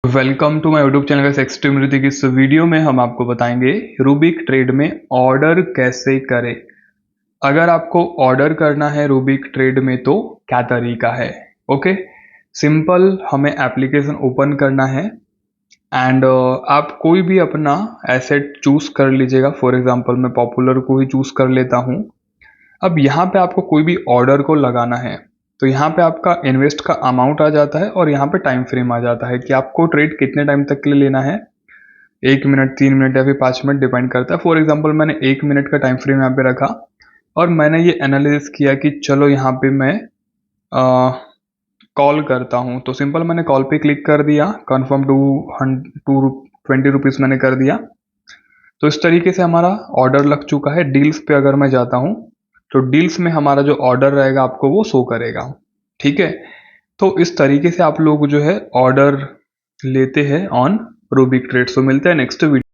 Welcome to my YouTube channel का extreme Hrithik. इस वीडियो में हम आपको बताएंगे रूबिक ट्रेड में ऑर्डर कैसे करें। अगर आपको ऑर्डर करना है रूबिक ट्रेड में तो क्या तरीका है। ओके, सिंपल, हमें एप्लीकेशन ओपन करना है एंड आप कोई भी अपना एसेट चूज कर लीजिएगा। फॉर एग्जांपल मैं पॉपुलर को ही चूज कर लेता हूँ। अब यहाँ पे आपको कोई भी ऑर्डर को लगाना है तो यहाँ पे आपका इन्वेस्ट का अमाउंट आ जाता है और यहाँ पे टाइम फ्रेम आ जाता है कि आपको ट्रेड कितने टाइम तक के लिए लेना है। 1 मिनट, 3 मिनट या फिर 5 मिनट, डिपेंड करता है। फॉर एग्जांपल मैंने 1 मिनट का टाइम फ्रेम यहाँ पे रखा और मैंने ये एनालिसिस किया कि चलो यहाँ पे मैं कॉल करता हूँ। तो सिंपल मैंने कॉल पे क्लिक कर दिया, कन्फर्म टू 20 रुपीज़ मैंने कर दिया। तो इस तरीके से हमारा ऑर्डर लग चुका है। डील्स पे अगर मैं जाता हूँ तो डील्स में हमारा जो ऑर्डर रहेगा आपको वो शो करेगा। ठीक है, तो इस तरीके से आप लोग जो है ऑर्डर लेते हैं ऑन रूबिक ट्रेड। सो मिलते हैं नेक्स्ट वीडियो।